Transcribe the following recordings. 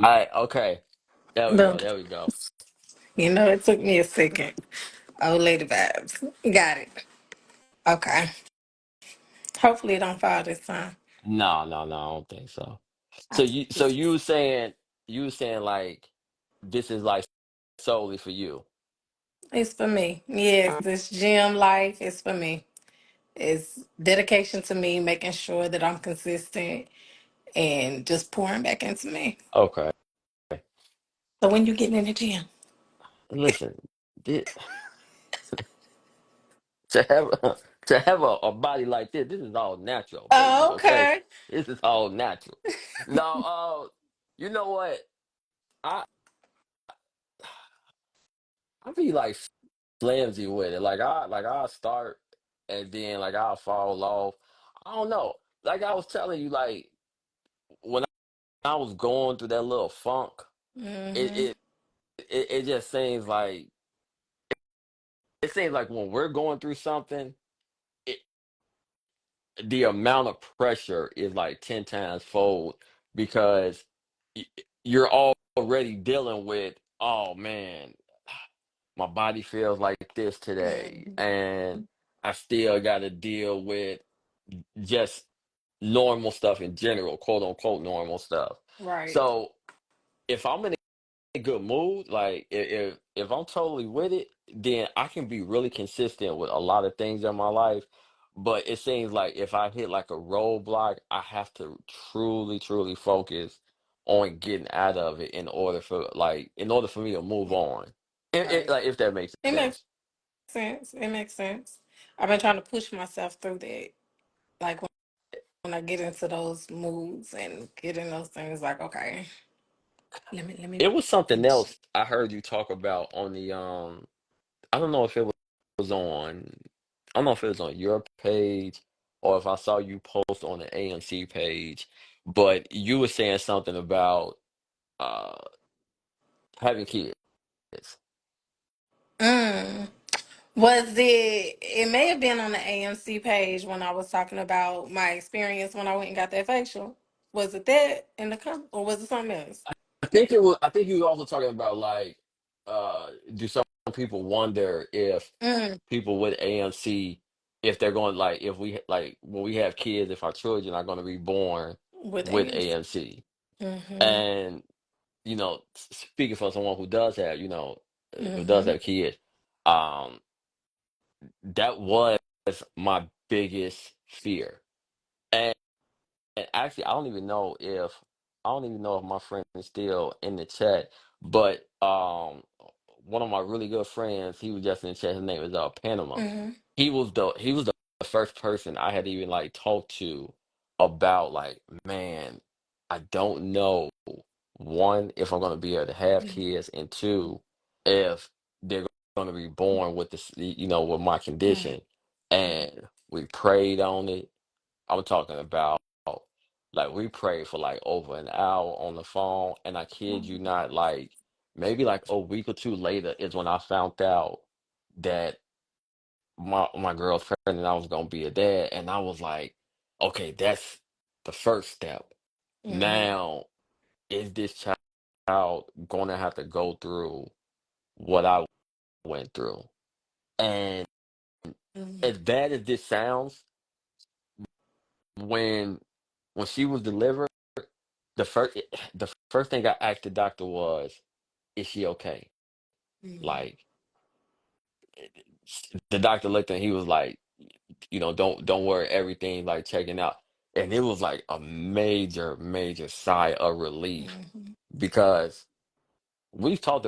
Okay. There we go. Boom. There we go. You know, it took me a second. Old lady vibes. Got it. Okay. Hopefully it don't fall this time. No, no, no, I don't think so. I So just, you were saying like this is like solely for you. it's for me. Yes, this gym life is for me. It's dedication to me, making sure that I'm consistent and just pouring back into me. Okay. So when you getting in the gym? Listen, thi- to have to have a body like this is all natural, baby. Oh, Okay, okay. this is all natural. No, you know what? I I be like flimsy with it. Like I'll start and then like I'll fall off. I don't know. Like I was telling you, like when I was going through that little funk, it Mm-hmm. it it just seems like when we're going through something, it, the amount of pressure is like 10 times fold because y- you're already dealing with, oh man, my body feels like this today, Mm-hmm. and I still got to deal with just normal stuff in general, quote unquote normal stuff. Right. So if I'm in a good mood, like if I'm totally with it, then I can be really consistent with a lot of things in my life. But it seems like if I hit like a roadblock, I have to truly, truly focus on getting out of it in order for me to move on. Right. Like if that makes It makes sense. sense. It makes sense. I've been trying to push myself through that. Like when I get into those moods and get in those things, like, okay, let me It was something push. else I heard you talk about on the I don't know if it was on I don't know if it was on your page or if I saw you post on the AMC page, but you were saying something about uh having kids. Mm. Was it? It may have been on the AMC page when I was talking about my experience when I went and got that facial. Was it that in the or was it something else? I think you were also talking about like do some people wonder if Mm. people with AMC if they're going like if we like when we have kids if our children are going to be born With with AMC. AMC. Mm-hmm. And speaking for someone who does have, who does Mm-hmm. have kids, um, that was my biggest fear. And, and actually, I don't even know if my friend is still in the chat, but one of my really good friends, he was just in the chat. His name is Panama. Mm-hmm. He was the first person I had even like talked to about like, man, I don't know one if I'm gonna be able to have kids, and two if they're gonna be born with this, with my Mm-hmm. condition. And we prayed on it. I'm talking about like we prayed for like over an hour on the phone, and I kid you not, like maybe like a week or two later is when I found out that my girl's pregnant and I was gonna be a dad, and I was like, okay, that's the first step. Mm-hmm. Now, is this child gonna have to go through what I went through? And Mm-hmm. as bad as this sounds, when when she was delivered, the first thing I asked the doctor was, "Is she okay?" Mm-hmm. Like the doctor looked and he was like, don't worry, everything like checking out. And it was like a major, major sigh of relief Mm-hmm. because we've talked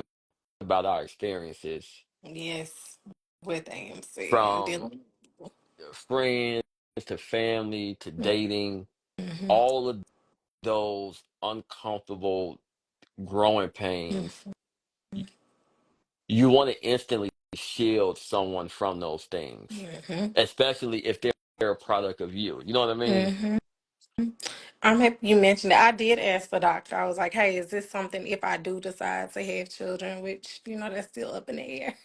about our experiences Yes, with AMC and from dealing. friends to family to dating, Mm-hmm. all of those uncomfortable growing pains. Mm-hmm. y- You want to instantly shield someone from those things, Mm-hmm. especially if they're a product of you. You know what I mean? Mm-hmm. I'm happy you mentioned it. I did ask the doctor. I was like, "Hey, is this something if I do decide to have children?" Which that's still up in the air,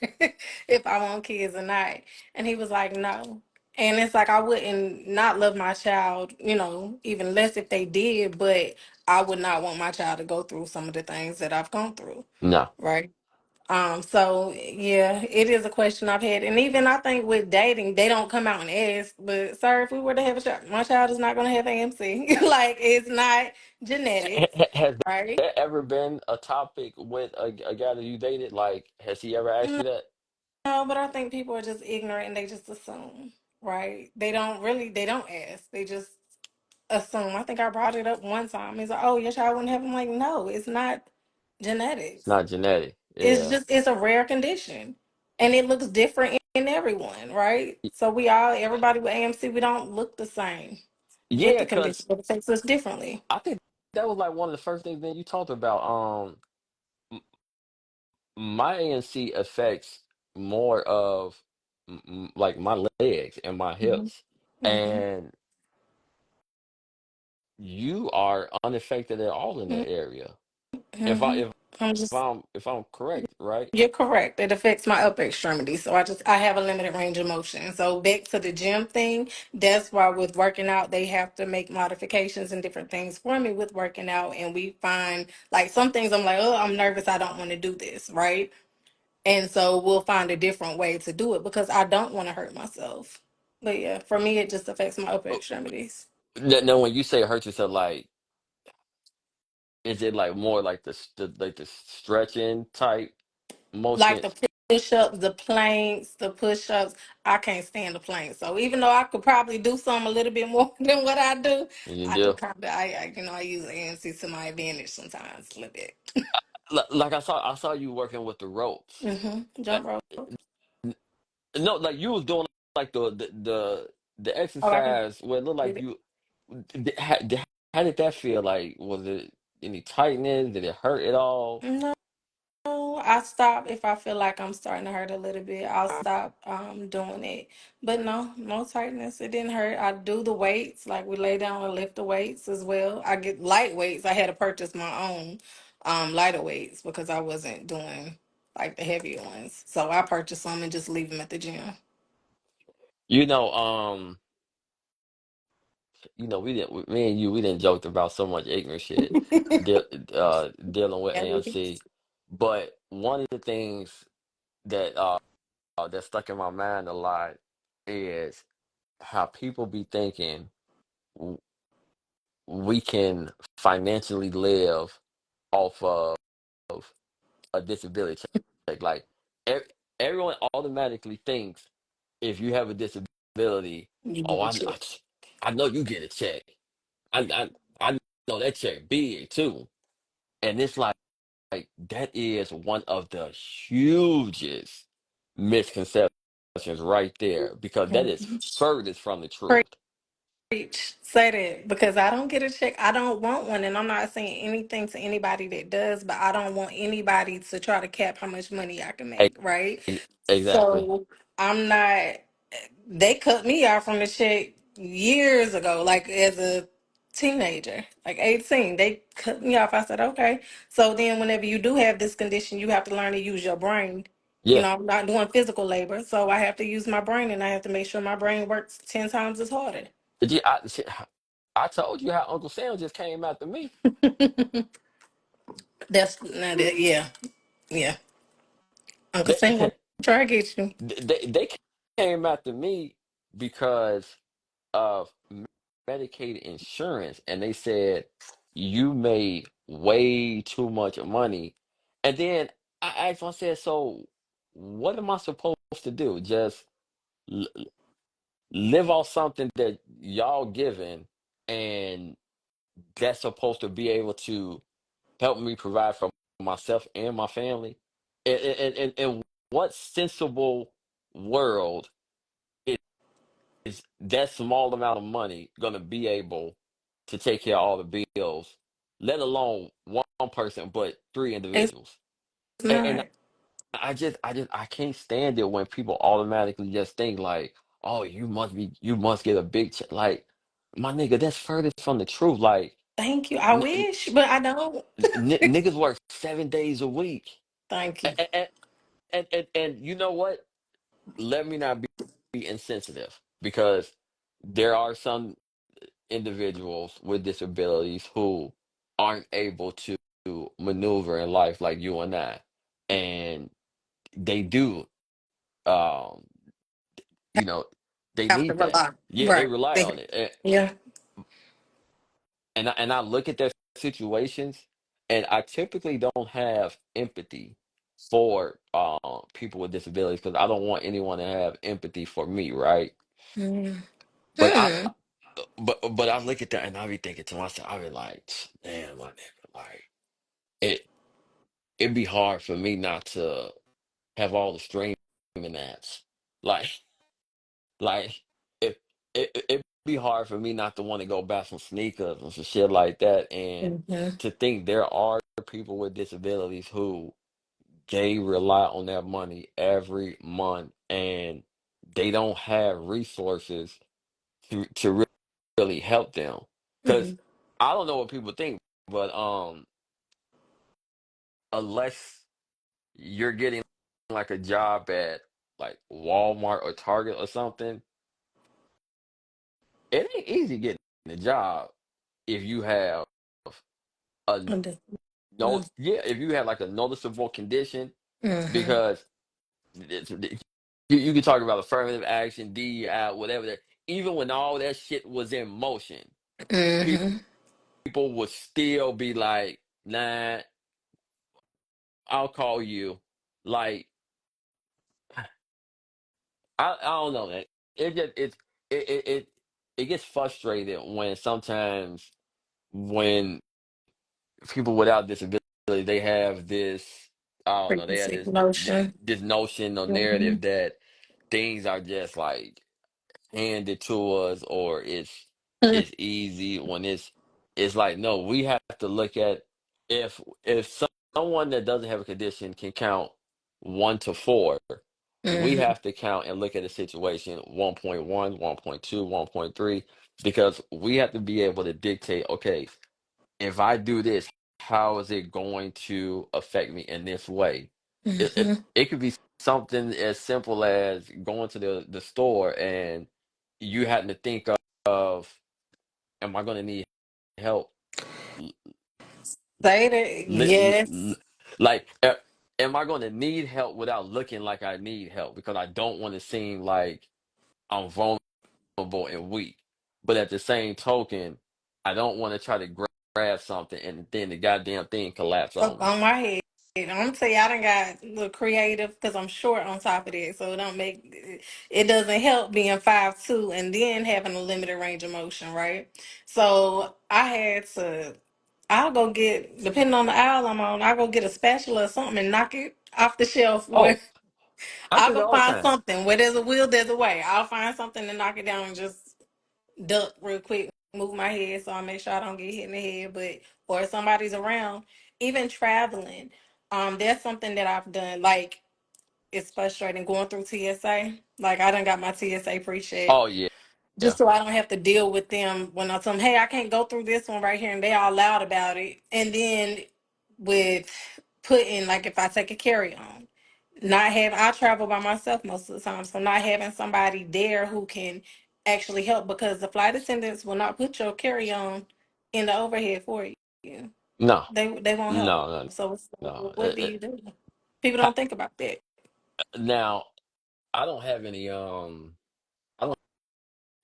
if I want kids or not. And he was like, "No." And it's like I wouldn't not love my child, even less if they did, but I would not want my child to go through some of the things that I've gone through. No. Right. So yeah, it is a question I've had. And even I think with dating, they don't come out and ask, but sir, if we were to have a child, my child is not gonna have AMC. Like it's not genetics, Has right? there ever been a topic with a guy that you dated? Like, has he ever asked you that? No, but I think people are just ignorant and they just assume, right? They don't ask. They just assume. I think I brought it up one time. He's like, "Oh, your child wouldn't have." I'm like, "No, it's not It's genetics. not genetic. It's Yeah. just it's a rare condition, and it looks different in everyone, right? So everybody with AMC, we don't look the same with Yeah, the condition, because but it affects us differently, I think that was like one of the first things that you talked about. M- my ANC affects more of like my legs and my hmm hips, hmm and you are unaffected at all in that area. If I hmm I'm just if I'm correct, right? You're correct. It affects my upper extremities. So I have a limited range of motion. So back to the gym thing, that's why with working out, they have to make modifications and different things for me with working out. And we find like some things I'm like, oh, I'm nervous. I don't want to do this. Right. And so we'll find a different way to do it because I don't want to hurt myself. But yeah, for me, it just affects my upper extremities. No, when you say hurt yourself, like, is it like more like the stretching type Like motion? the push-ups, the planks, the push-ups. I can't stand the planks. So even though I could probably do some a little bit more than what I do, You I do do. kind of I use ANC to my advantage sometimes a little bit. Like I saw you working with the ropes. Uh, Jump rope. n- No, like you was doing like the Oh, I can exercise where it looked do like it. you. How did that feel? Like, was it any tightness? Did it hurt at all? No, I stop if I feel like I'm starting to hurt a little bit. I'll stop doing it. But no, no tightness. It didn't hurt. I do the weights, like we lay down and lift the weights as well. I get light weights. I had to purchase my own lighter weights because I wasn't doing like the heavier ones. So I purchased some and just leave them at the gym. You know, me and you, we didn't joked about so much ignorant shit, de dealing with Yeah, AMC. But one of the things that that stuck in my mind a lot is how people be thinking w- we can financially live off of a disability check. Like, ev- everyone automatically thinks if you have a disability, you oh, get a check. I know you get a check. I know that check big too. And it's like that is one of the hugest misconceptions right there because that is Mhm. furthest from the truth. Preach. Say that because I don't get a check. I don't want one, and I'm not saying anything to anybody that does, but I don't want anybody to try to cap how much money I can E- make, right? Exactly. So I'm not. They cut me out from the check years ago, like as a teenager, like 18. They cut me off. I said, okay. So then, whenever you do have this condition, you have to learn to use your brain. Yeah. I'm not doing physical labor, so I have to use my brain, and I have to make sure my brain works 10 times as harder. Yeah, I told you how Uncle Sam just came after me. That's not it. Yeah, yeah. Uncle Sam They gonna try to get you. they came after me because of Medicaid insurance, and they said you made way too much money. And then I asked, I said, so what am I supposed to do? Just l- live off something that y'all giving, and that's supposed to be able to help me provide for myself and my family? In what sensible world is that small amount of money going to be able to take care of all the bills, let alone one person, but three It's individuals? And not. I can't stand it when people automatically just think like, oh, you must get a big check. Like, my nigga, that's furthest from the truth. Like, Thank you. I n- n- wish, but I don't. niggas work 7 days a week. Thank you. And you know what? Let me not be insensitive. because there are some individuals with disabilities who aren't able to maneuver in life like you and I, and they do, um, you know, they Have to need that. rely. Yeah, they Right. rely on it, Yeah. and I look at their situations, and I typically don't have empathy for people with disabilities because I don't want anyone to have empathy for me, right? Mm. But Mm. but I look at that and I be thinking to myself, I be like, damn, my nigga, like it it'd be hard for me not to have all the streaming apps. Like like it'd be hard for me not to want to go buy some sneakers and some shit like that. And Mhm. to think there are people with disabilities who they rely on that money every month and they don't have resources to really help them. Because Mhm. I don't know what people think, but unless you're getting like a job at like Walmart or Target or something, it ain't easy getting a job if you have a no, yeah, if you have like a noticeable condition, Mhm. because you can talk about affirmative action, DEI, whatever that. Even when all that shit was in motion, Mhm. people would still be like, "Nah, I'll call you." Like I don't know, man. It just it it it, it gets frustrated when sometimes when people without disability they have this, I don't know, they have Preconceived notion. this notion or Mhm. narrative that things are just like handed to us or it's easy when it's like no, we have to look at if someone that doesn't have a condition can count 1 to 4, we Mhm. have to count and look at the situation 1.1, 1.2, 1.3, because we have to be able to dictate, okay, if I do this, how is it going to affect me in this way? Mhm. It could be something as simple as going to the store and you having to think of, am I going to need help? L- Say that. Yes. Like, am I going to need help without looking like I need help? Because I don't want to seem like I'm vulnerable and weak. But at the same token, I don't want to try to grab something and then the goddamn thing collapse Up on me. on my head. I'm gonna tell you, I done got a little creative because I'm short on top of that, so it don't make it doesn't help being 5'2" and then having a limited range of motion, right? So I had to. I'll go get, depending on the aisle I'm on, I'll go get a spatula or something and knock it off the shelf. Where Oh, I I'll do that go all the find time. something. Where there's a will, there's a way. I'll find something to knock it down and just duck real quick, move my head so I make sure I don't get hit in the head. But or if somebody's around, even traveling, that's something that I've done. Like it's frustrating going through TSA. Like I done got my TSA pre-check Oh yeah, yeah. just so I don't have to deal with them when I tell them, hey, I can't go through this one right here, and they all loud about it. And then with putting like if I take a carry on, not have I travel by myself most of the time, so not having somebody there who can actually help because the flight attendants will not put your carry on in the overhead for you. No, They won't help. no, no, So no. what do you do? People Ha- don't think about that. now I don't have any I don't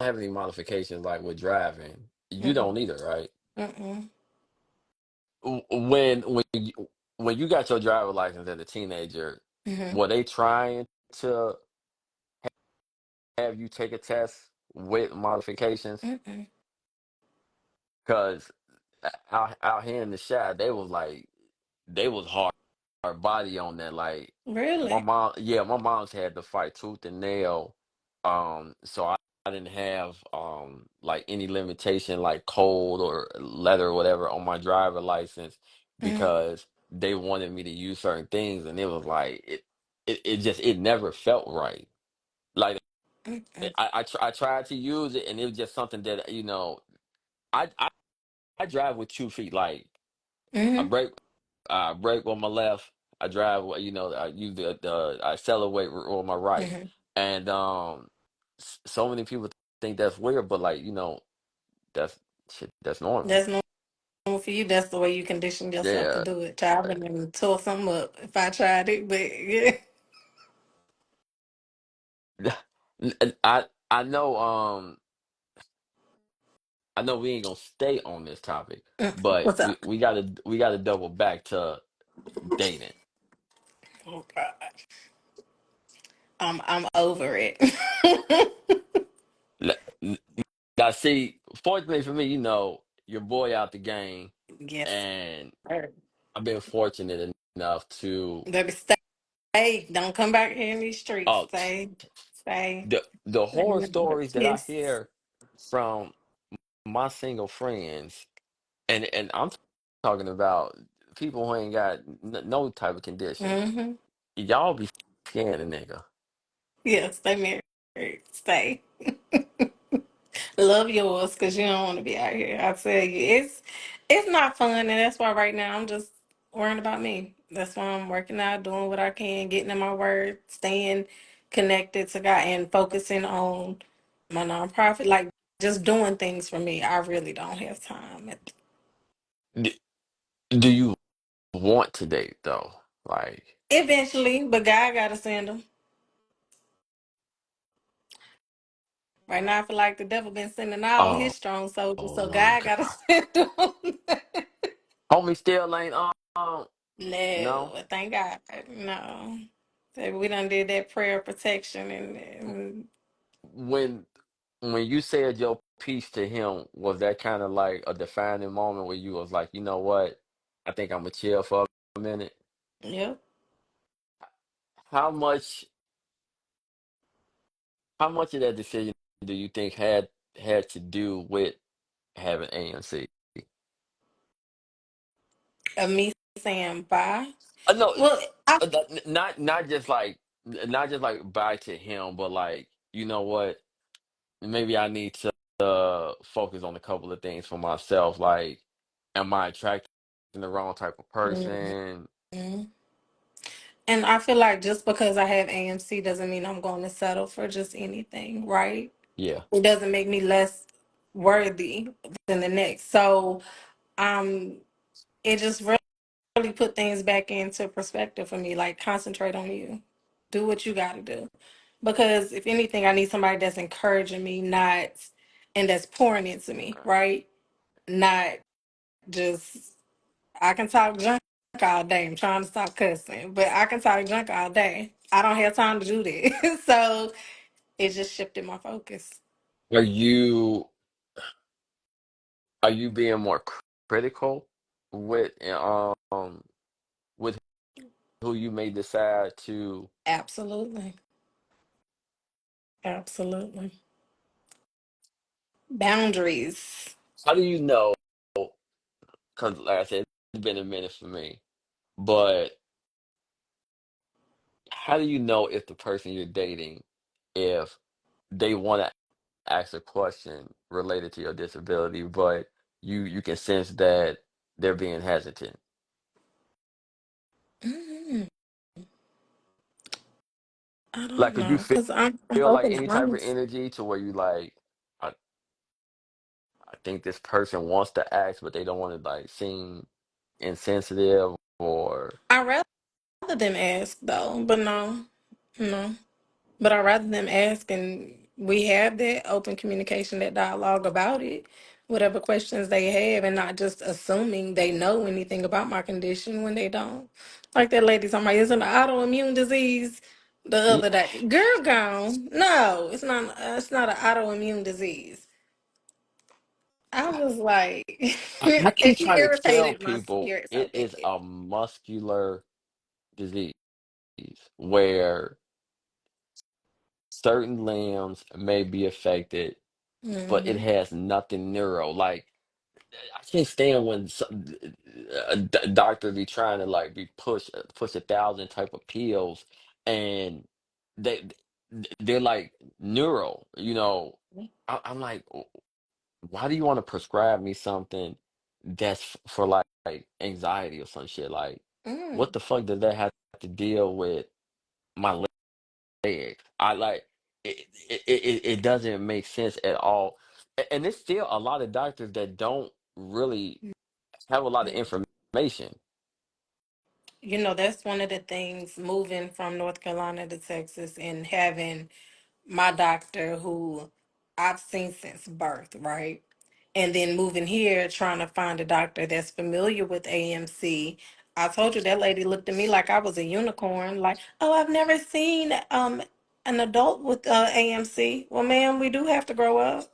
have any modifications like with driving. You Mm-mm, don't either, right? mm-mm, When you got your driver license as a teenager, mm-hmm, were they trying to have you take a test with modifications? mm-mm. Because out here in the shop, they was like they was hard body on that. Like my Really? mom, yeah, my mom's had to fight tooth and nail. So I didn't have like any limitation like code or letter or whatever on my driver license Mm-hmm. because they wanted me to use certain things, and it was like it just it never felt right. Like Mm-mm. I tried to use it, and it was just something that I drive with 2 feet. Like I Mm-hmm. brake on my left. I drive, I use the accelerate on my right, Mm-hmm. and so many people think that's weird, but like, that's shit, that's normal. That's normal for you. That's the way you condition yourself to Yeah. do it. Child, I Like, been tore something up if I tried it, but yeah. I know we ain't gonna stay on this topic, but What's up? we gotta double back to dating. Oh God, I'm over it. L- n- Now, see, fortunately for me, your boy out the game, Yes, and sir. I've been fortunate enough to Baby, stay. Don't come back here in these streets. uh Stay, stay. the Stay in horror the neighborhood. stories that I Yes. hear from my single friends, and I'm talking about people who ain't got no type of condition. Mm-hmm. Y'all be scaring a nigga. Yeah, stay married. Stay. Love yours because you don't want to be out here. I tell you, it's not fun, and that's why right now I'm just worrying about me. That's why I'm working out, doing what I can, getting in my word, staying connected to God, and focusing on my nonprofit, like just doing things for me. I really don't have time. D- do you want to date though? Like, Eventually, but God gotta send them. Right now, I feel like the devil been sending all his oh, strong soldiers, oh so my God gotta God. send them. Homie still ain't no. No, thank God. No. So we done did that prayer of protection and When you said your piece to him, was that kind of like a defining moment where you was like, you know what? I think I'm gonna chill for a minute. yep. How much of that decision do you think had to do with having AMC? Of me saying bye. No, Well, I not just like bye to him, but like, you know what? Maybe I need to focus on a couple of things for myself. Like, am I attracting the wrong type of person? Mhm. And I feel like just because I have AMC doesn't mean I'm going to settle for just anything, right? Yeah. It doesn't make me less worthy than the next. So it just really put things back into perspective for me. Like concentrate on you. Do what you gotta do. Because if anything, I need somebody that's encouraging me, not and that's pouring into me, right? Not just I can talk junk all day. I'm trying to stop cussing, but I can talk junk all day. I don't have time to do that. So it just shifted my focus. Are you being more critical with with who you may decide to? Absolutely. Absolutely. Boundaries. How do you know? Because like I said, it's been a minute for me. But how do you know if the person you're dating, if they want to ask a question related to your disability, but you can sense that they're being hesitant? Mm, I Like, don't could you know because I'm feel like open any and type of honest. energy to where you like, I, I think this person wants to ask, but they don't want to like seem insensitive or I rather them ask though, but no. But I rather them ask and we have that open communication, that dialogue about it, whatever questions they have, and not just assuming they know anything about my condition when they don't. Like that lady talking about, is it an autoimmune disease the yeah. other day? Girl, gone. No, it's not. It's not an autoimmune disease. I was like, I and keep she trying to tell irritated my people spirit so it bad. is a muscular disease where certain limbs may be affected, but it Hmm. has nothing neuro. Like, I can't stand when a doctor be trying to like be push 1,000 type of pills, and they they're like neuro. I'm like, why do you want to prescribe me something that's for like anxiety or some shit? Like, what Mm. the fuck does that have to deal with my legs? I like. it doesn't make sense at all. And there's still a lot of doctors that don't really have a lot of information. You know, that's one of the things moving from North Carolina to Texas and having my doctor who I've seen since birth, right? And then moving here, trying to find a doctor that's familiar with AMC. I told you that lady looked at me like I was a unicorn, like, oh, I've never seen an adult with AMC. Well, ma'am, we do have to grow up.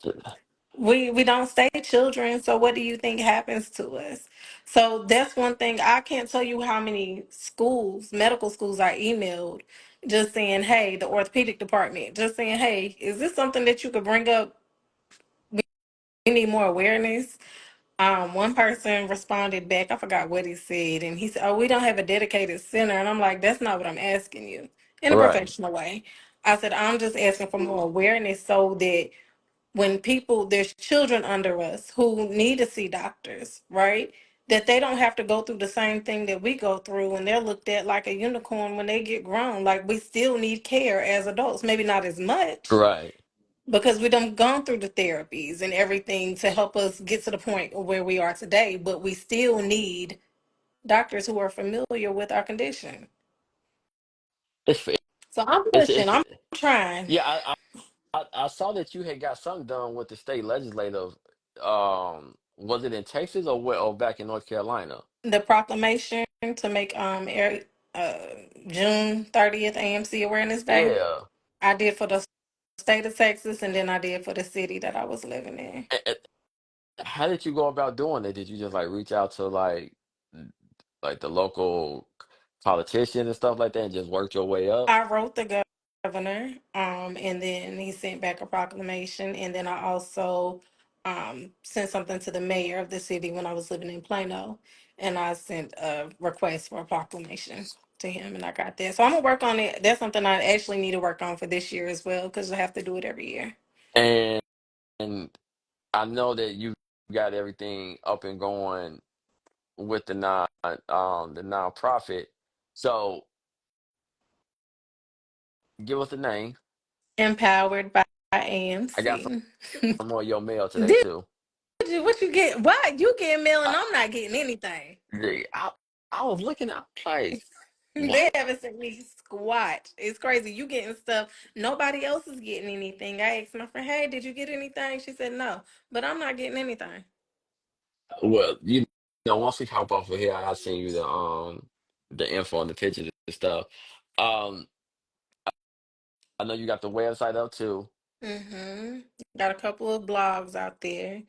We don't stay children, so what do you think happens to us? So that's one thing. I can't tell you how many schools, medical schools, I emailed just saying, hey, the orthopedic department, just saying, hey, is this something that you could bring up? We need more awareness. One person responded back, I forgot what he said, and he said, oh, we don't have a dedicated center. And I'm like, that's not what I'm asking you in a Right. professional way. I said, I'm just asking for more awareness so that when people, there's children under us who need to see doctors, right? That they don't have to go through the same thing that we go through and they're looked at like a unicorn when they get grown. Like we still need care as adults, maybe not as much Right. because we done gone through the therapies and everything to help us get to the point where we are today, but we still need doctors who are familiar with our condition. It's So I'm pushing, it's I'm trying. yeah. I saw that you had got something done with the state legislative. Was it in Texas or what? Or back in North Carolina? The proclamation to make uh June 30th AMC Awareness Day. Yeah. I did for the state of Texas and then I did for the city that I was living in. How did you go about doing it? Did you just like reach out to like the local politician and stuff like that and just worked your way up? I wrote the governor, and then he sent back a proclamation, and then I also sent something to the mayor of the city when I was living in Plano, and I sent a request for a proclamation to him, and I got that. So I'm gonna work on it. That's something I actually need to work on for this year as well, because I have to do it every year. And I know that you got everything up and going with the nonprofit. So give us the name. Empowered by I got AMC. some more of your mail today Did too. you? What you get? Why you getting mail and I, I'm not getting anything? I was looking at like They what? haven't sent me squat. It's crazy. You getting stuff. Nobody else is getting anything. I asked my friend, hey, did you get anything? She said no, but I'm not getting anything. Well, you know, once we hop off of here, I'll send you the info and the pictures and stuff. Um, I know you got the website up too. Mm-hmm. Got a couple of blogs out there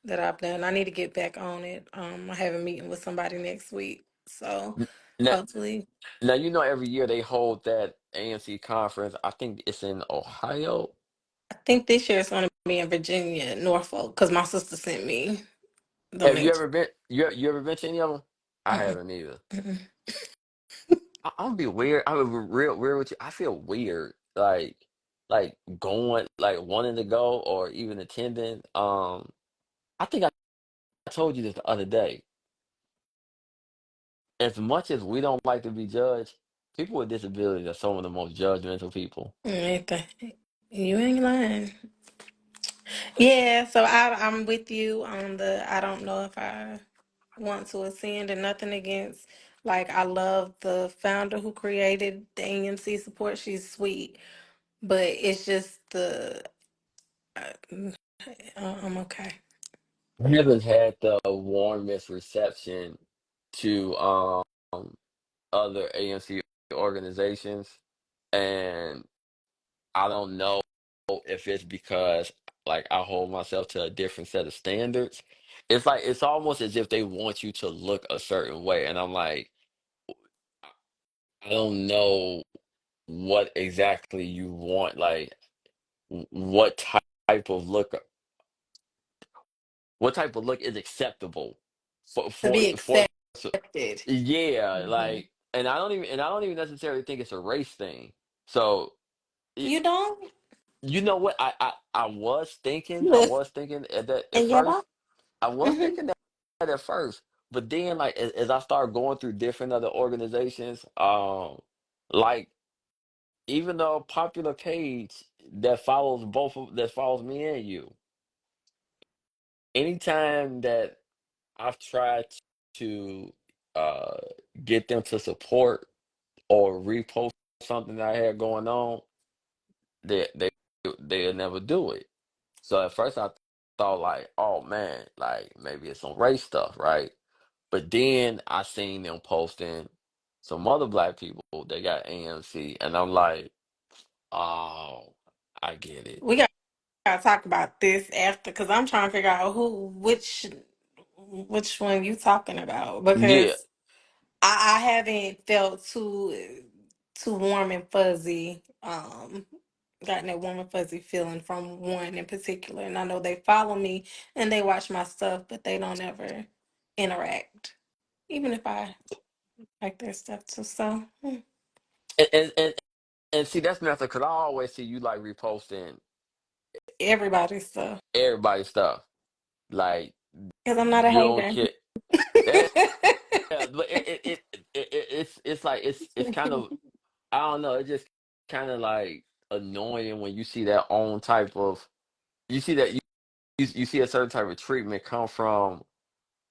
that I've done. I need to get back on it. I have a meeting with somebody next week. So Now, hopefully, now you know every year they hold that AMC conference. I think it's in Ohio. I think this year it's going to be in Virginia, Norfolk, because my sister sent me the Have you link. ever been? You ever been to any of them? I Mm-mm, haven't either. mm-mm. I'm gonna be weird. I'm gonna be real weird with you. I feel weird, like going, like wanting to go or even attending. I think I told you this the other day. As much as we don't like to be judged, people with disabilities are some of the most judgmental people. Ain't that- You ain't lying. Yeah, so I'm with you on the I don't know if I want to ascend and nothing against like I love the founder who created the AMC support. She's sweet, but it's just the I'm okay. I haven't had the warmest reception to other AMC organizations, and I don't know if it's because like I hold myself to a different set of standards. It's like it's almost as if they want you to look a certain way, and I'm like, I don't know what exactly you want. Like, what type of look? What type of look is acceptable To be for? So, accepted. yeah, Hmm. like, and I don't even necessarily think it's a race thing. So, You don't? you know what? I Listen, was thinking at that at yeah. first. I was Hmm. thinking that at first, but then like as I started going through different other organizations, like even though popular page. that follows me and you. Anytime that I've tried to uh get them to support or repost something that I had going on, they they'll never do it. So at first I thought like, oh man, like maybe it's some race stuff, right? But then I seen them posting some other black people they got AMC, and I'm like, oh, I get it. We gotta talk about this after, because I'm trying to figure out which one you talking about, Yeah, because I haven't felt too warm and fuzzy, gotten that warm and fuzzy feeling from one in particular. And I know they follow me and they watch my stuff, but they don't ever interact. Even if I like their stuff too. So and and see that's nothing because I always see you like reposting everybody's stuff. everybody's stuff. Like Because I'm not a you don't hater. care. Yeah, but it's like it's kind of I don't know. It's just kind of like annoying when you see that own type of you see that you see a certain type of treatment come from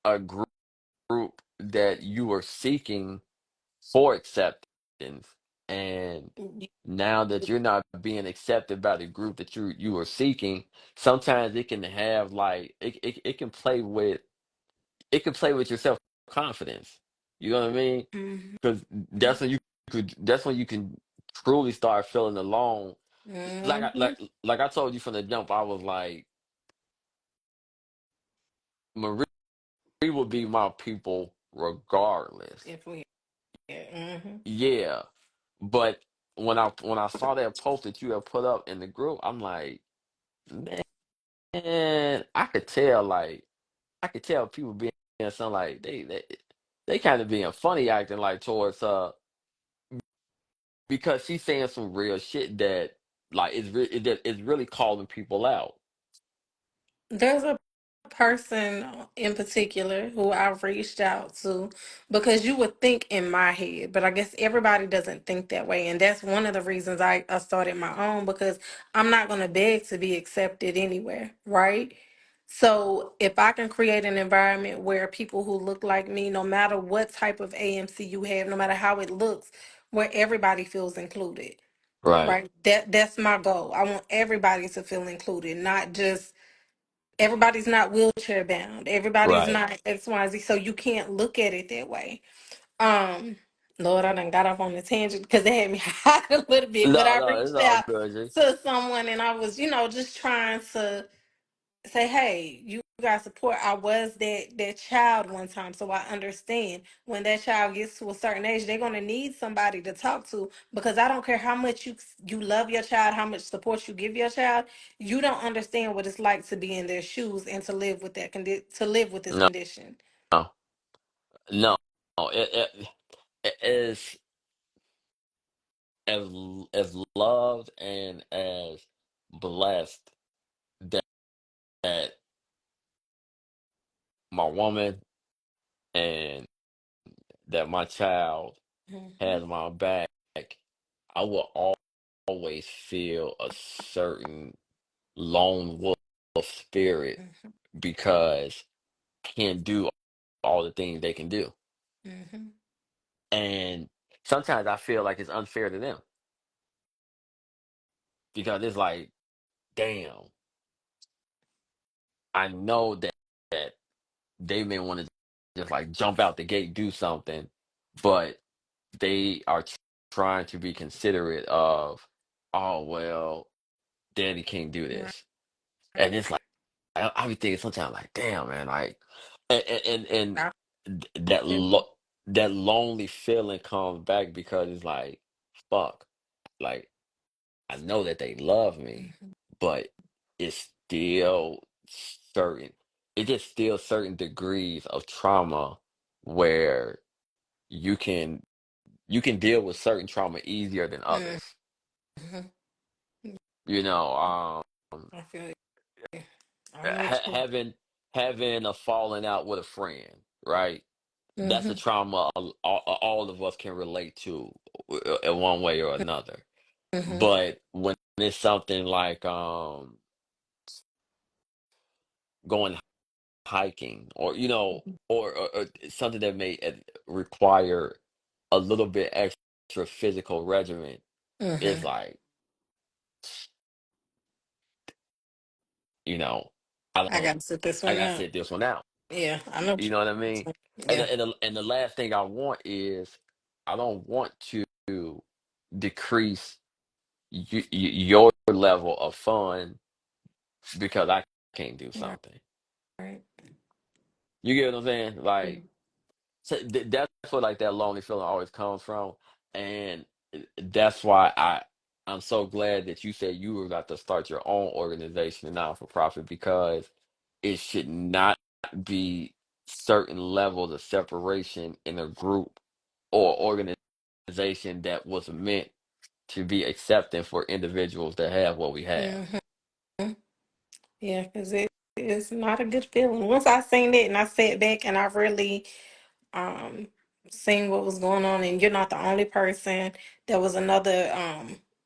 a group that you were seeking for acceptance, and now that you're not being accepted by the group that you were seeking, sometimes it can have like it can play with your self confidence. You know what I mean? Mhm. Because that's when you can truly start feeling alone. Like Mhm. like I told you from the jump, I was like Marie will be my people regardless. If we mm-hmm. Yeah, but when I saw that post that you had put up in the group, I'm like, man, I could tell people being something like they kind of being funny acting like towards because she's saying some real shit that like it's really calling people out. There's a person in particular who I've reached out to, because you would think in my head, but I guess everybody doesn't think that way. And that's one of the reasons I started my own, because I'm not going to beg to be accepted anywhere, right? So if I can create an environment where people who look like me, no matter what type of AMC you have, no matter how it looks, where everybody feels included, Right, right? That's my goal. I want everybody to feel included, not just everybody's not wheelchair bound. Everybody's right. not X, Y, Z. So you can't look at it that way. Um, Lord, I done got off on the tangent because it had me hot a little bit. But No, I no, it's reached all out good, G. to someone and I was, just trying to say, hey, you got support. I was that child one time, so I understand when that child gets to a certain age, they're gonna need somebody to talk to, because I don't care how much you love your child, how much support you give your child, you don't understand what it's like to be in their shoes and to live with to live with this No, condition. no, no. It is as loved and as blessed that, that my woman and that my child has Hmm. my back. I will always feel a certain lone wolf spirit Hmm. because I can't do all the things they can do. Hmm. And sometimes I feel like it's unfair to them because it's like, damn, I know that they may want to just like jump out the gate, do something, but they are trying to be considerate of, oh, well, daddy can't do Right. this. And it's like, I be thinking sometimes like, damn, man, like, and I that feel you. that lonely feeling comes back because it's like, fuck, like I know that they love me, Mhm. but it's still certain, it's just still certain degrees of trauma where you can deal with certain trauma easier than others. Mhm. You know, I feel you. I know what you. having a falling out with a friend, right? That's a Hmm. trauma all of us can relate to in one way or another. Hmm. But when it's something like going hiking, or or something that may require a little bit extra physical regimen, it's Mm-hmm. like, you know, I I don't, gotta sit this I one gotta out. sit this one out. Yeah, I know. You know what I mean? And Yeah. the last thing I want is, I don't want to decrease your level of fun because I can't do Right. something. Right. You get what I'm saying? Like, Mm. so that's where like that lonely feeling always comes from, and that's why I'm so glad that you said you were about to start your own organization, a non for profit, because it should not be certain levels of separation in a group or organization that was meant to be accepting for individuals that have what we have. Mhm. Yeah, because it is not a good feeling. Once I seen it and I sat back and I really um seen what was going on, and you're not the only person. There was another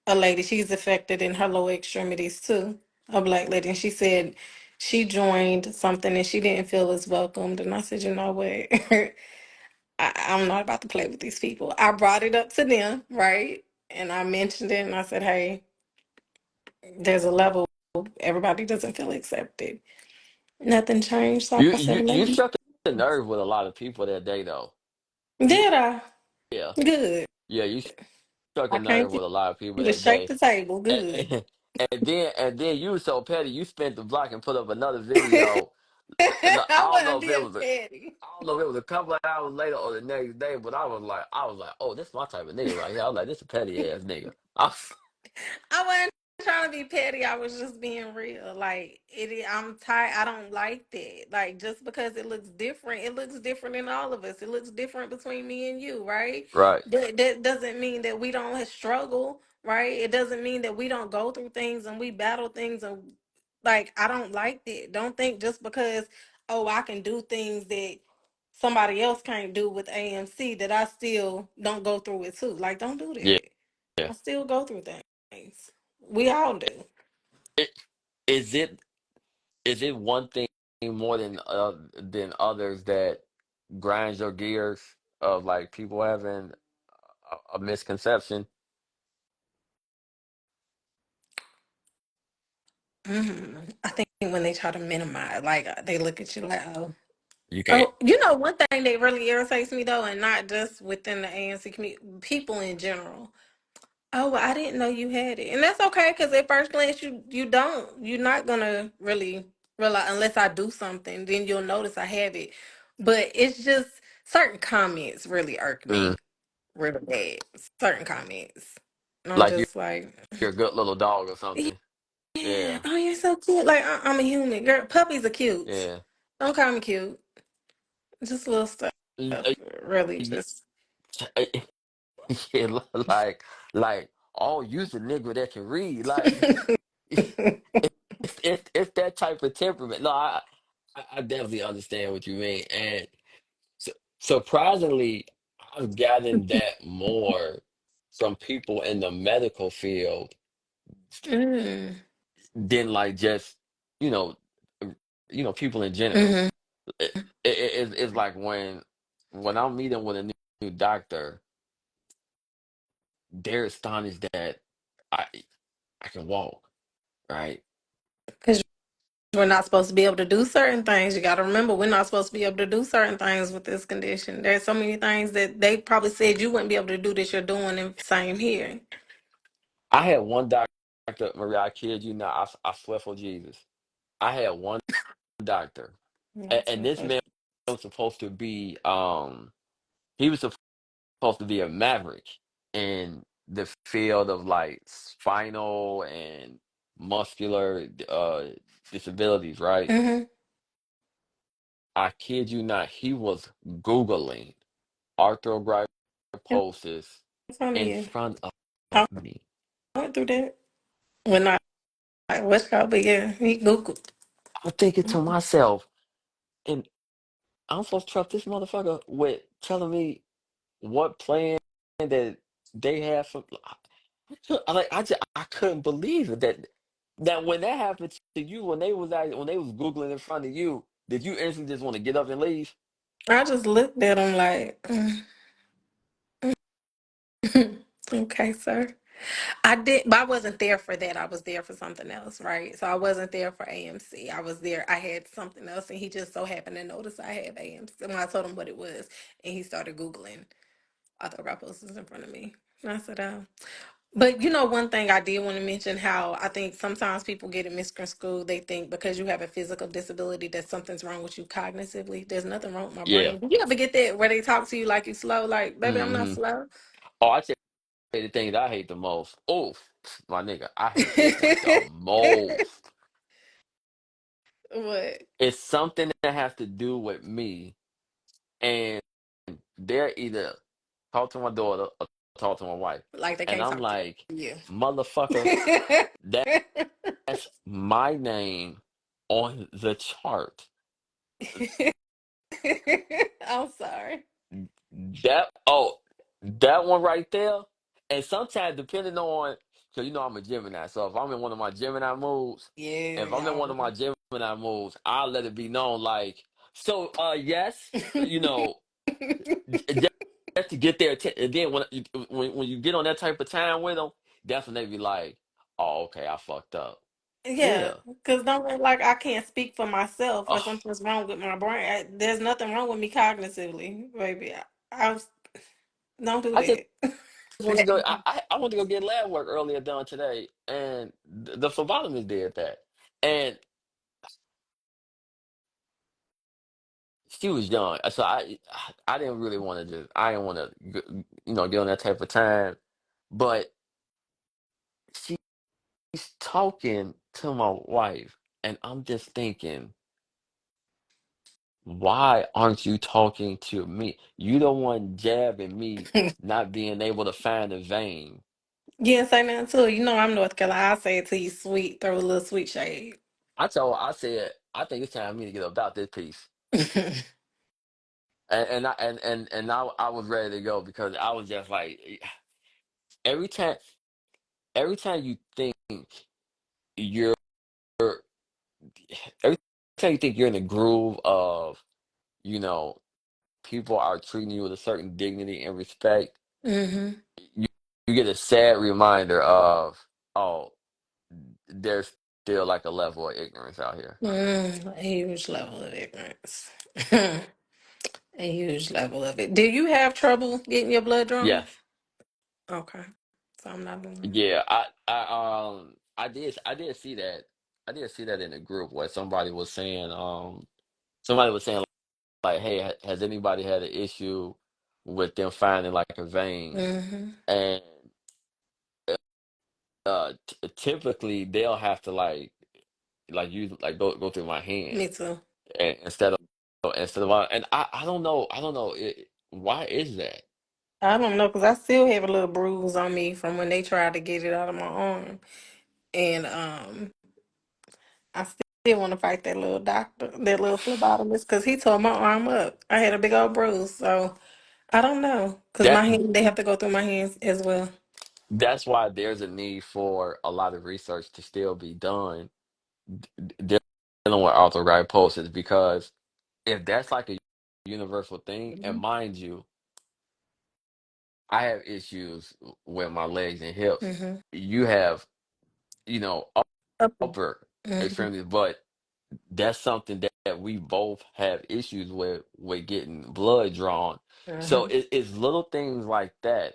a lady, she's affected in her lower extremities too, a black lady, and she said she joined something and she didn't feel as welcomed. And I said, you know what? I'm not about to play with these people. I brought it up to them, right? And I mentioned it and I said, hey, there's a level everybody doesn't feel accepted. Nothing changed. So You I said, you well, you maybe struck a nerve with a lot of people that day, though. did I? Yeah, Good. yeah, you struck a I came nerve to with a lot of people you to that shake day. the table. And, Good. and then you were so petty. You spent the block and put up another video. And I I don't know wasn't if it being was petty. I don't know if it was a couple of hours later or the next day, but I was like, oh, this my type of nigga right here. I was like, this a petty ass nigga. I wasn't trying to be petty. I was just being real. Like I'm tired. I don't like that. Like just because it looks different in all of us. It looks different between me and you, right? Right. That doesn't mean that we don't struggle, right? It doesn't mean that we don't go through things and we battle things. And like I don't like that. Don't think just because I can do things that somebody else can't do with AMC that I still don't go through it too. Like don't do Yeah. that. I still go through things. We all do. It, is it is it one thing more than others that grinds your gears, of like people having a misconception? I think when they try to minimize, like they look at you like, You can't. oh, one thing that really irritates me though, and not just within the ANC community, people in general. Oh, well, I didn't know you had it, and that's okay because at first glance you don't. You're not gonna really realize unless I do something, then you'll notice I have it. But it's just certain comments really irk Mm. me really bad. Certain comments, and I'm Like just like. you're a good little dog or something. Yeah. Yeah. Oh, you're so cute. Like I'm a human. Girl, puppies are cute. Yeah. Don't call me cute. Just little stuff. Mm, Really, y- just. yeah, like, oh, you's a nigga that can read. Like, it's that type of temperament. No, I definitely understand what you mean, and su surprisingly, I've gotten that more from people in the medical field mm. than like just, you know, uh, people in general. Hmm. It's like when I'm meeting with a new doctor, they're astonished that I I can walk, right? Because we're not supposed to be able to do certain things. You got to remember, we're not supposed to be able to do certain things with this condition. There's so many things that they probably said you wouldn't be able to do that you're doing, and same here. I had one doctor, Maria, I kid you not, I swear for Jesus. I had one doctor, Not and so this much. man was supposed to be, he was supposed to be a maverick in the field of like spinal and muscular disabilities, right? Hmm. I kid you not, he was Googling In arthrogryposis front of in you. front I of me. went through that. When I what's called, but yeah, he Googled. I'm thinking to myself, and I'm supposed to trust this motherfucker with telling me what plan that they have for. I couldn't believe it that when that happened to you, when they was googling in front of you, did you instantly just want to get up and leave? I just looked at him like, okay, sir. I did, but I wasn't there for that. I was there for something else, right? So I wasn't there for AMC. I was there. I had something else, and he just so happened to notice I had AMC. When I told him what it was, and he started googling arthrogryposis in front of me. And I said, "Oh." But you know, one thing I did want to mention how I think sometimes people get it misconstrued. They think because you have a physical disability that something's wrong with you cognitively. There's nothing wrong with my Yeah. brain. Did you ever get that where they talk to you like you slow? Like, baby, I'm not Hmm. slow. Oh, I tell you the things I hate the most. Oh, my nigga, I hate this one the most. What? It's something that has to do with me, and they're either talk to my daughter or talk to my wife, Like they and can't I'm talk to like, you. motherfucker, that's my name on the chart. I'm sorry. That one right there. And sometimes depending on, because you know I'm a Gemini, so if I'm in one of my Gemini moods, Yeah, if I'm in one of my Gemini moods, I'll let it be known like, so yes, you know, just to get their attention. And then when you get on that type of time with them, that's when they be like, oh, okay, I fucked up. yeah, Yeah. because don't like I can't speak for myself or Oh, something's wrong with my brain. There's nothing wrong with me cognitively, baby. Don't do I just that. want to go. I went to go get lab work earlier done today, and the phlebotomist did that. And she was young, so I didn't really want to just I didn't want to get on that type of time, but she's talking to my wife, and I'm just thinking, why aren't you talking to me? You the one jabbing me, not being able to find a vein. Yeah, say nothing to her. You know I'm North Carolina. I say it to you sweet, throw a little sweet shade. I said I think it's time for me to get about this piece. And I was ready to go because I was just like every time every time you think you're every time you think you're in the groove of, you know, people are treating you with a certain dignity and respect, hmm you, you get a sad reminder of, oh, there's still like a level of ignorance out here. A huge level of ignorance. A huge level of it. Do you have trouble getting your blood drawn? Yes. Okay. So I'm not doing it. Yeah, I did see that. I did see that in the group where somebody was saying like, hey, has anybody had an issue with them finding like a vein? Mm-hmm. And typically they'll have to like use like go through my hand Me too. and and I don't know why is that? I don't know because I still have a little bruise on me from when they tried to get it out of my arm, and I still want to fight that little doctor, that little phlebotomist, because he tore my arm up. I had a big old bruise, so I don't know because That my hand they have to go through my hands as well. that's why there's a need for a lot of research to still be done dealing with arthrogryposis because if that's like a universal thing, and mind you, I have issues with my legs and hips. Mm-hmm. You have, you know, upper Mm-hmm. extremities, but that's something that we both have issues with getting blood drawn. So Uh-huh. it's little things like that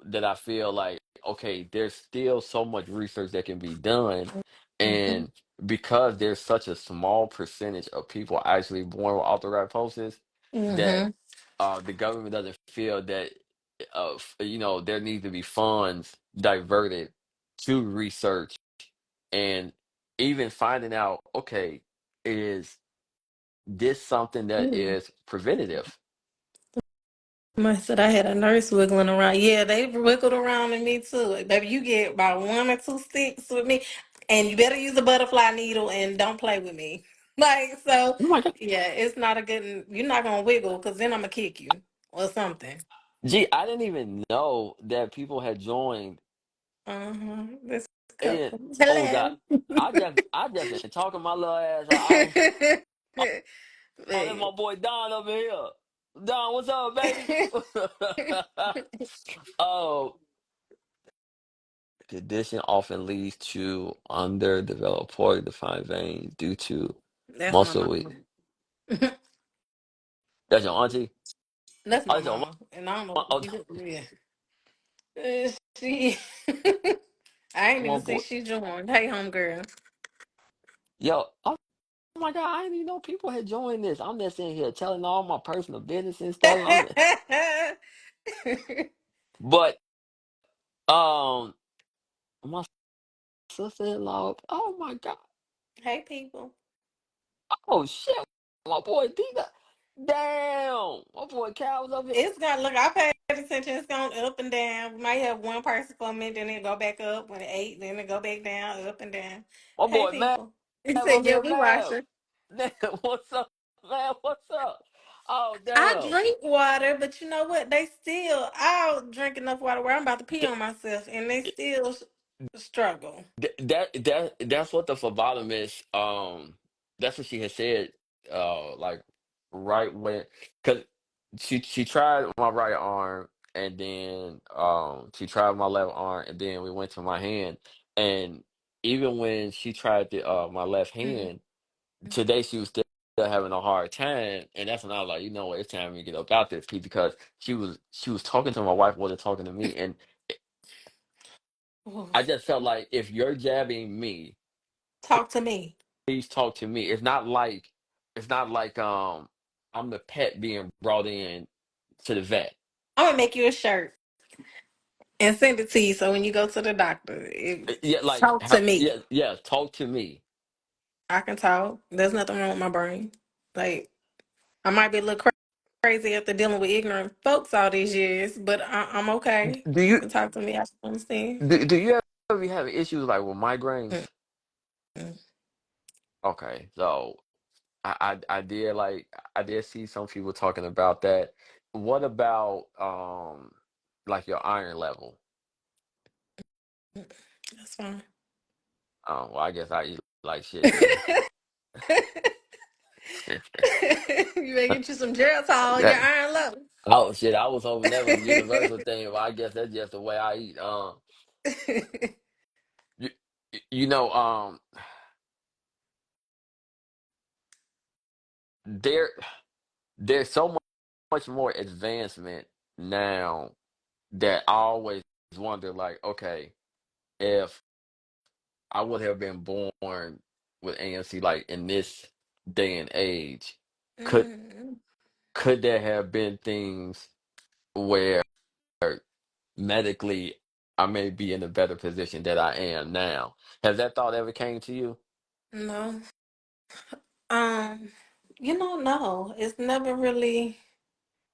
that I feel like okay, there's still so much research that can be done, Mm-hmm. and because there's such a small percentage of people actually born with arthrogryposis, that Mm-hmm. the government doesn't feel that there needs to be funds diverted to research and even finding out, okay, is this something that Mm-hmm. is preventative? I said I had a nurse wiggling around. Yeah, they wiggled around in me too. Baby, you get about one or two sticks with me, and you better use a butterfly needle and don't play with me. Like, so, Oh my God. yeah, it's not a good, you're not going to wiggle because then I'm going to kick you or something. Gee, I didn't even know that people had joined. This And couple. oh God, Hello. I just been talking my little ass. Oh, that's Man. my boy Don over here. Don, what's up, baby? Oh, condition often leads to underdeveloped poorly defined veins due to That's my muscle mama. weak. That's your auntie? That's Oh, my that's your mama. And I don't know. oh, Yeah. She. I ain't my even see boy. she joined. Hey, homegirl. Yo, oh my God, I didn't even know people had joined this. I'm just in here telling all my personal business and stuff. But my sister-in-law. Oh my God. Hey, people. Oh shit. My boy Dina. Damn. My boy Cal was up here. It's gonna look. I paid attention. It's going up and down. We might have one person for a minute, then it go back up when it 8, then it go back down, up and down. My Hey, boy Mav people. He said, up "Yeah, here. we Mav. watching." Damn. What's up, man? What's up? Oh I damn. drink water, but you know what? They still. I'll drink enough water where I'm about to pee Th- on myself, and they still struggle. that's what the phlebotomist that's what she had said like right when because she tried my right arm and then she tried my left arm and then we went to my hand and even when she tried the my left Mm. hand today she was still having a hard time and that's when I was like, you know what, it's time to get up out this Pete, because she was talking to my wife, wasn't talking to me, and Ooh. I just felt like if you're jabbing me, Talk to me. please talk to me. It's not like I'm the pet being brought in to the vet. I'm gonna make you a shirt and send it to you. So when you go to the doctor, Yeah, like talk to how, me. yeah, talk to me. I can talk. There's nothing wrong with my brain. Like I might be a little crazy after dealing with ignorant folks all these years, but I'm okay. Do You you can talk to me. I can understand. do you ever be having issues like with migraines? Mm-mm. Okay, so I did I did see some people talking about that. What about like your iron level? That's fine. Oh, well, I guess I eat like shit then. You better get you some Geritol, your That iron low. oh shit, I was hoping that was a universal thing, but I guess that's just the way I eat. You, you know, there there's so much more advancement now that I always wonder, like, okay, if I would have been born with AMC like in this day and age, could Mm. could there have been things where medically I may be in a better position that I am now? Has that thought ever came to you? No. Um, no. It's never really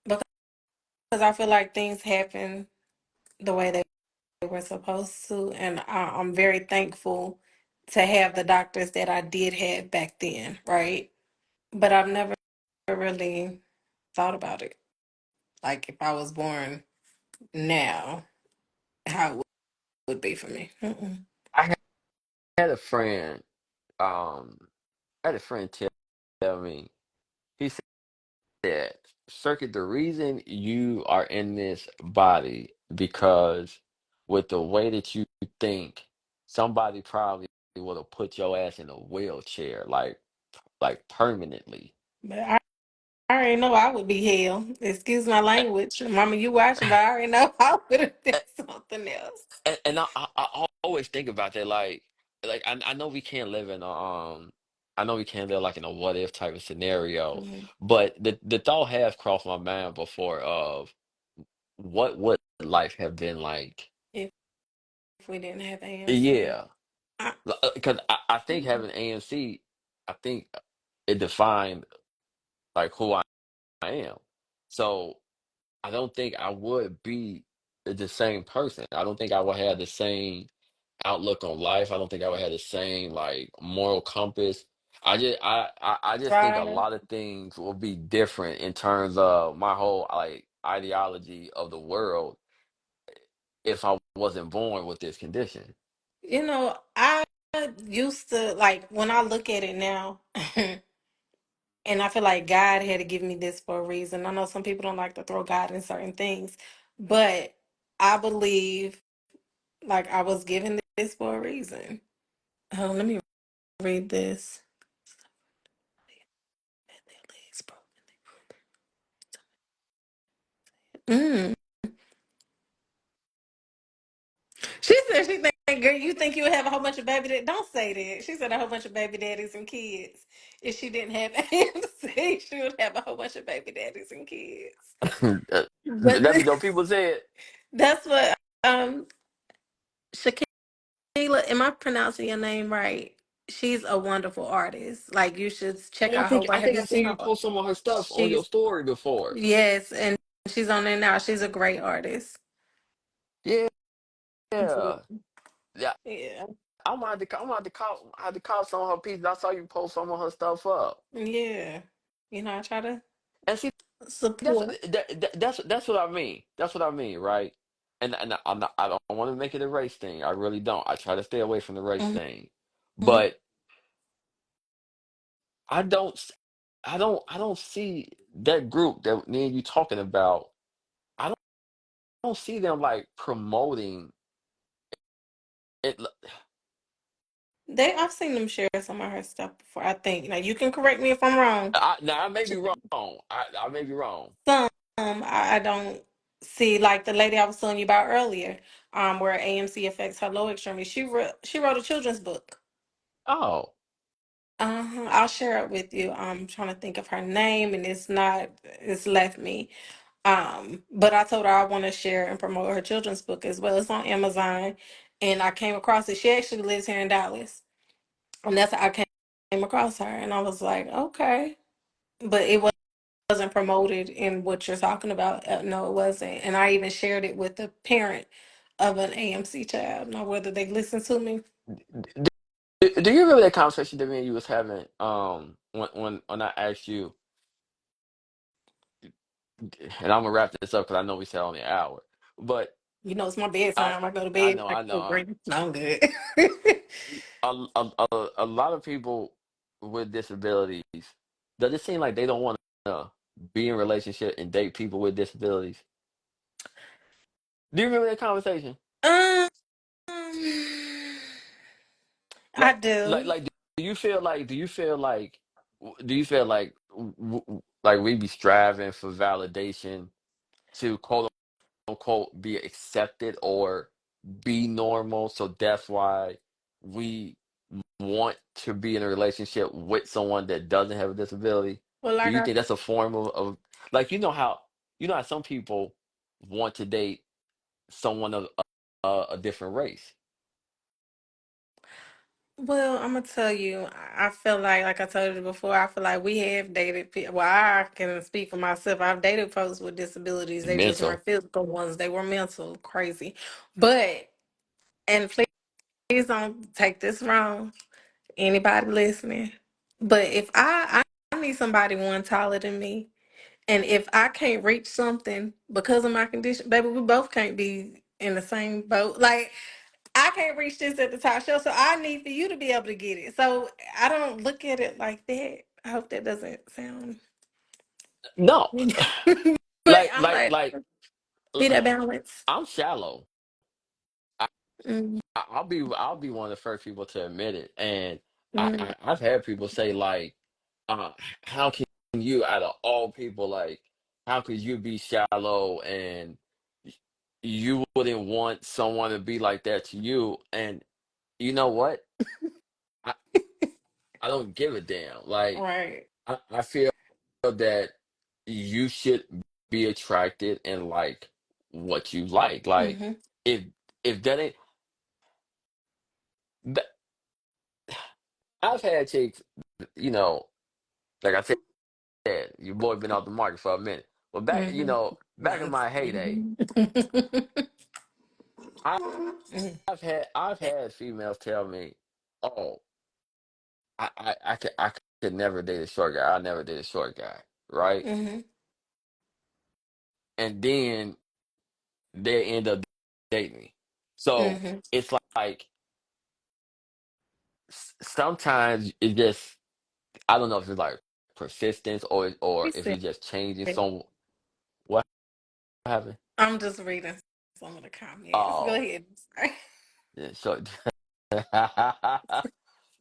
because I feel like things happen the way they were supposed to, and I'm very thankful to have the doctors that I did have back then, right? But I've never really thought about it. Like if I was born now, how it would be for me. Mm-mm. I had a friend, um, I had a friend tell me, he said, Circuit, the reason you are in this body because with the way that you think, somebody probably would have put your ass in a wheelchair, like permanently. But I already know I would be hell. Excuse my language. Mama, you watching, but I already know I would have been something else. And I always think about that, like I know we can't live in a I know we can't live like in a what if type of scenario, Mhm. but the thought has crossed my mind before of what would life have been like? If we didn't have AMC. Yeah, I, because I think having AMC, I think it defined like who I am. So I don't think I would be the same person. I don't think I would have the same outlook on life. I don't think I would have the same like moral compass. I just think a drive. lot of things will be different in terms of my whole like ideology of the world. if I wasn't born with this condition. I used to like when I look at it now, and I feel like God had to give me this for a reason. I know some people don't like to throw God in certain things, but I believe like I was given this for a reason. Let me read this. Mm. She said she think, girl, you think you would have a whole bunch of baby daddies. Don't say that. She said a whole bunch of baby daddies and kids. If she didn't have AMC, she would have a whole bunch of baby daddies and kids. But That be what people said. that's what Shakila, am I pronouncing your name right? She's a wonderful artist. Like you should check Yeah, out her work. I Have think you I seen seen you her work? post some of her stuff on your She's story before. yes, and she's on there now. She's a great artist. Yeah, yeah, yeah. Yeah. I had to call some of her pieces. I saw you post some of her stuff up, Yeah. I try to and see support. that's what I mean. That's what I mean, right? I don't want to make it a race thing. I really don't. I try to stay away from the race Mhm. thing, but I don't. I don't see that group that me and you talking about. I don't see them like promoting it. I've seen them share some of her stuff before. I think now you can correct me if I'm wrong. Now I may be wrong. I may be wrong. Some I don't see like the lady I was telling you about earlier, where AMC affects her low extremity. She wrote a children's book. Oh, I'll share it with you. I'm trying to think of her name, and it's left me. But I told her I want to share and promote her children's book as well. It's on Amazon, and I came across it. She actually lives here in Dallas, and that's how I came across her, and I was like, okay, but it wasn't promoted in what you're talking about. No, it wasn't, and I even shared it with the parent of an AMC child. Now, whether they listen to me, do you remember that conversation that me and you was having? When I asked you, and I'm gonna wrap this up because I know we said only an hour, but it's my I bedtime. I go to I bed. know I I go know green. No, I'm good. a lot of people with disabilities. Does it seem like they don't want to be in relationship and date people with disabilities? Do you remember that conversation? um, I Like do. do you feel like do you feel like like we be striving for validation to quote unquote be accepted or be normal, so that's why we want to be in a relationship with someone that doesn't have a disability? Well, Do like you I think that's a form of like you know how some people want to date someone of a different race? Well, I'm gonna tell you, I feel like I told you before, I feel like we have dated people. Well, I can speak for myself. I've dated folks with disabilities. They just Mental. weren't physical ones. They were mental, crazy. But, and please don't take this wrong, anybody listening. But if I need somebody one taller than me, and if I can't reach something because of my condition, baby, we both can't be in the same boat. Like, I can't reach this at the top shelf, so I need for you to be able to get it. So I don't look at it like that. I hope that doesn't sound, No, but I'm like like, be that balance. I'm shallow. I, Mm-hmm. I'll be one of the first people to admit it, and Mm-hmm. I've had people say like, uh, how can you out of all people like how could you be shallow and you wouldn't want someone to be like that to you? And you know what? I, I don't give a damn. Like Right. I feel that you should be attracted and like what you like. Like Mm-hmm. if that ain't th- I've had chicks, you know, like I said, your boy been off the market for a minute. But back, you Mm-hmm. know, back in Months. my heyday, Mm-hmm. I, I've had females tell me, "Oh, I could never date a short guy. I never date a short guy." Right? Mm-hmm. And then they end up date me. So Mm-hmm. it's like sometimes it just I don't know if it's like persistence or He if said, it's just changing some what happened. I'm just reading some of the comments. Go Oh, ahead. Sorry. yeah, so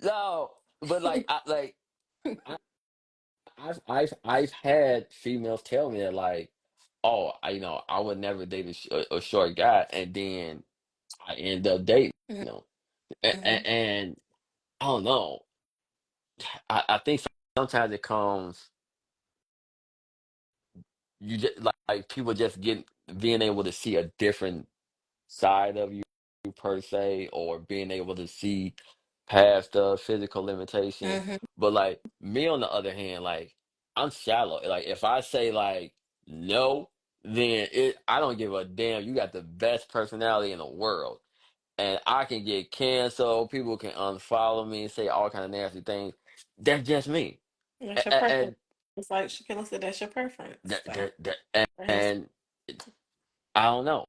no, but I, I've had females tell me that like, oh, I would never date a short guy, and then I end up dating them, Mm-hmm. and I don't know. I think sometimes it comes you just like people just get being able to see a different side of you per se, or being able to see past the physical limitations. Mm-hmm. But like me on the other hand, like I'm shallow. Like if I say like no, then I don't give a damn. You got the best personality in the world. And I can get canceled, people can unfollow me and say all kind of nasty things. That's just me. That's your And preference. It's like Shakila said, that's your preference. that, So that, that that's and I don't know.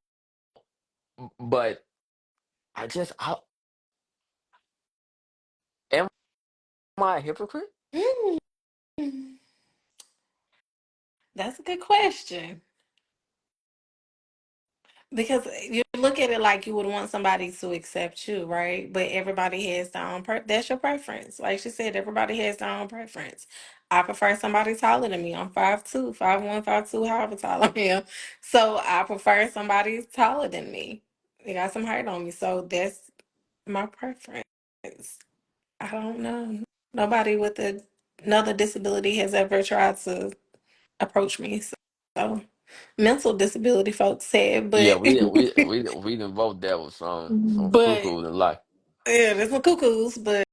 But I am I a hypocrite? Mm. That's a good question. Because you look at it like you would want somebody to accept you, right? But everybody has their own that's your preference. Like she said, everybody has their own preference. I prefer somebody taller than me. I'm 5'2", 5'1", 5'2", however tall I am. So I prefer somebody taller than me. They got some height on me. So that's my preference. I don't know. Nobody with another disability has ever tried to approach me. So mental disability folks said, Yeah, but we didn't vote that with some but cuckoo in life. yeah, there's some cuckoos, but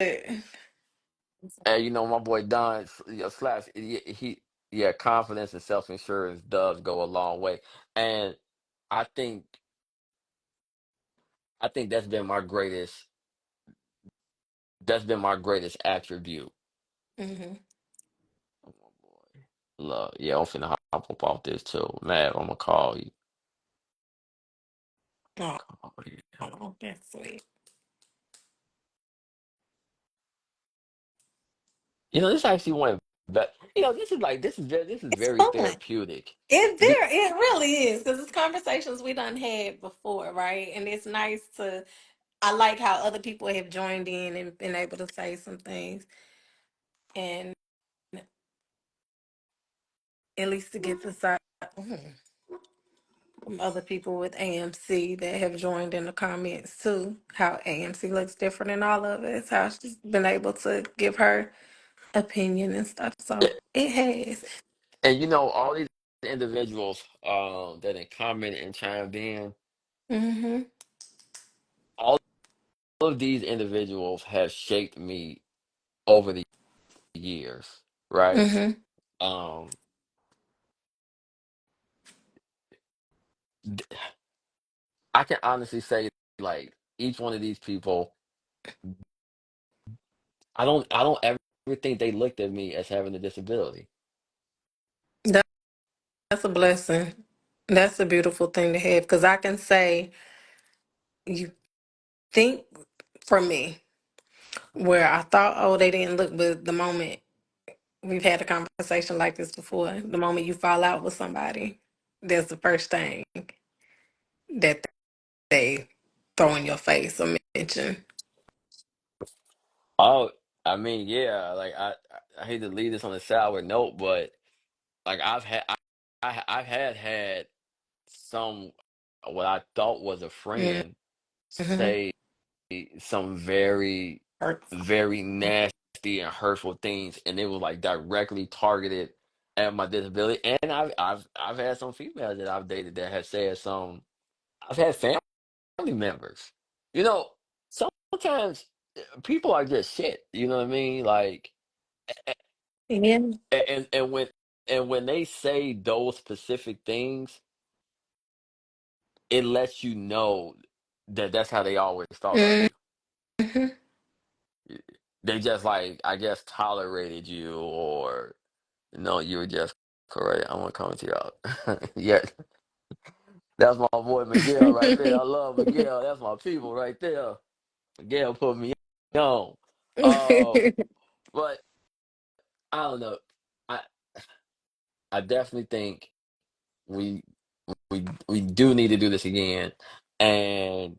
And my boy Don, Slash, yeah, confidence and self insurance does go a long way. And I think I think that's been my greatest attribute. hmm Oh my boy. Love. Yeah, I'm finna hop up off this too. Man, I'm gonna call you. oh, Oh, yeah. oh, that's sweet. This actually went but this is It's very fun. therapeutic. Be- It really is because it's conversations we done had before, right? And it's nice to. I like how other people have joined in and been able to say some things, and at least to get to side from other people with AMC that have joined in the comments too. How AMC looks different in all of us. How she's been able to give her opinion and stuff. So it has. and all these individuals that had commented and chimed in, Mm-hmm. all of these individuals have shaped me over the years, right? Mm-hmm. Um, d- I can honestly say, like, each one of these people, I don't ever think they looked at me as having a disability. That's a blessing. That's a beautiful thing to have because I can say you think for me where I thought, oh, they didn't look, but the moment we've had a conversation like this before, the moment you fall out with somebody, that's the first thing that they throw in your face or mention. Oh, I mean, yeah, like I hate to leave this on a sour note, but like I've had some what I thought was a friend Mm-hmm. say some very Hurtful. very nasty and hurtful things, and it was like directly targeted at my disability. And I've had some females that I've dated that have said some. I've had family members. You know, sometimes people are just shit. You know what I mean? Like, Yeah. and when they say those specific things, it lets you know that that's how they always thought of you. Mm-hmm. They just like I guess tolerated you, or no, you were just correct. I'm gonna come to you out. Yeah, That's my boy Miguel right there. I love Miguel. That's my people right there. Miguel put me on. But I don't know. I I definitely think we we do need to do this again. And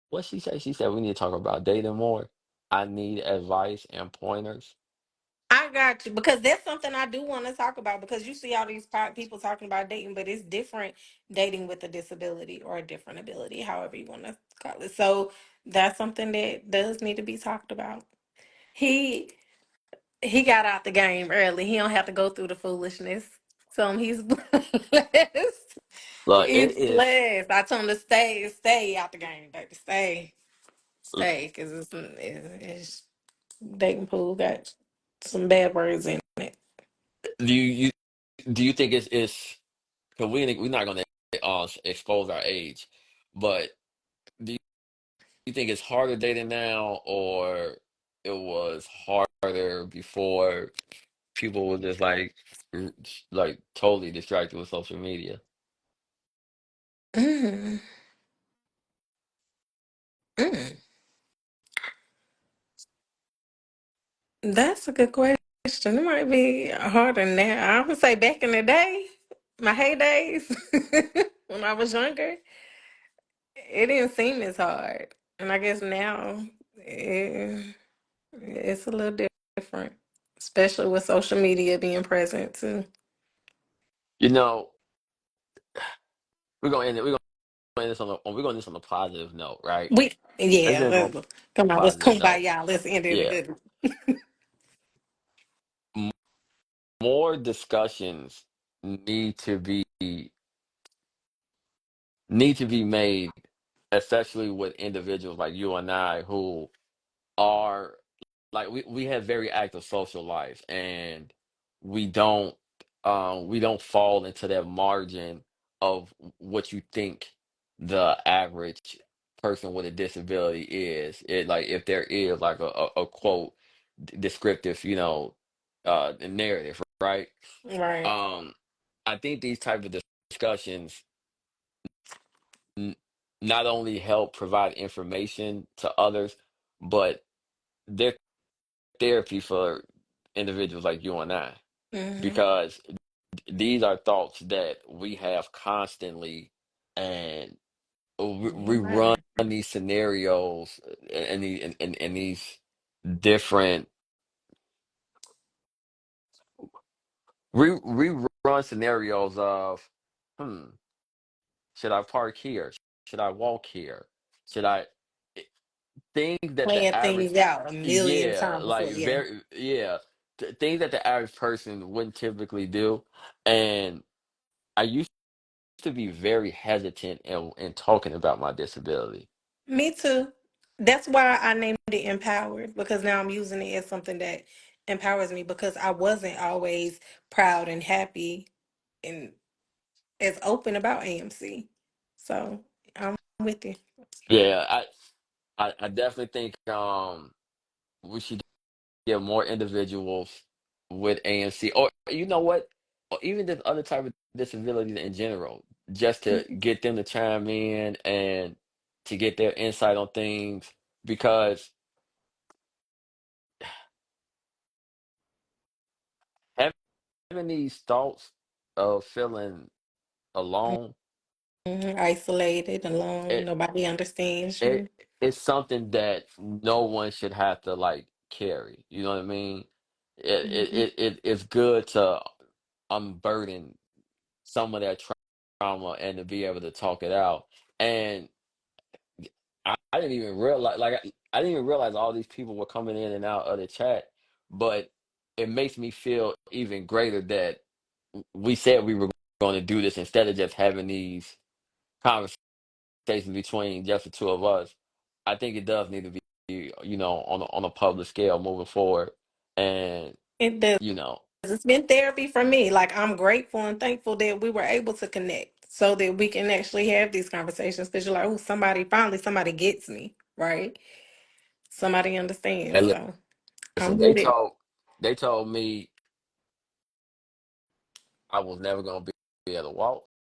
what she said? She said we need to talk about dating more. I need advice and pointers. I got you because that's something I do want to talk about because you see all these people talking about dating, but it's different dating with a disability or a different ability, however you want to call it. So that's something that does need to be talked about. He he got out the game early. He don't have to go through the foolishness. So he's blessed. Look, He's it is. blessed. I told him to stay out the game, baby. Stay, because it's dating pool got some bad words in it. You do you think it's because we're not going to expose our age, but do you think it's harder dating now, or it was harder before people were just like totally distracted with social media? Mm, mm. That's a good question. It might be harder now. I would say back in the day, my heydays, when I was younger, it didn't seem as hard. And I guess now it's a little different, especially with social media being present too. You know, we're gonna end it. We're gonna end this on a positive note, right? Let's Yeah, end on come a on, let's positive come by note. y'all. Let's end it a Yeah, good. M- more discussions need to be made, especially with individuals like you and I who are like we have very active social lives, and we don't we don't fall into that margin of what you think the average person with a disability is. It like if there is like a quote descriptive, narrative, right? Right. um I think these type of discussions n- not only help provide information to others, but they're therapy for individuals like you and I, Hmm. because these are thoughts that we have constantly, and we run Right. these scenarios and these different we run scenarios of, hmm, should I park here? Should I walk here? Should I things that the Playing average things out a million yeah, times before. like Yeah. very yeah, things that the average person wouldn't typically do. And I used to be very hesitant in talking about my disability. Me too. That's why I named it Empowered because now I'm using it as something that empowers me because I wasn't always proud and happy and as open about AMC. So I'm with you. Yeah, I definitely think we should get more individuals with AMC, or you know what, or even just other type of disabilities in general, just to get them to chime in and to get their insight on things, because having these thoughts of feeling alone, Isolated, alone, it nobody understands it you. it's something that no one should have to like carry. You know what I mean? Mhm. It's good to unburden some of that trauma and to be able to talk it out. And I didn't even realize, I didn't even realize all these people were coming in and out of the chat, but it makes me feel even greater that we said we were going to do this instead of just having these conversations between just the two of us. I think it does need to be, on a public scale moving forward. And, It does. you know, It's been therapy for me. Like I'm grateful and thankful that we were able to connect so that we can actually have these conversations because you're like, oh, somebody gets me, right? Somebody understands. and So I'm listen, with it. they told me I was never going to be able to walk.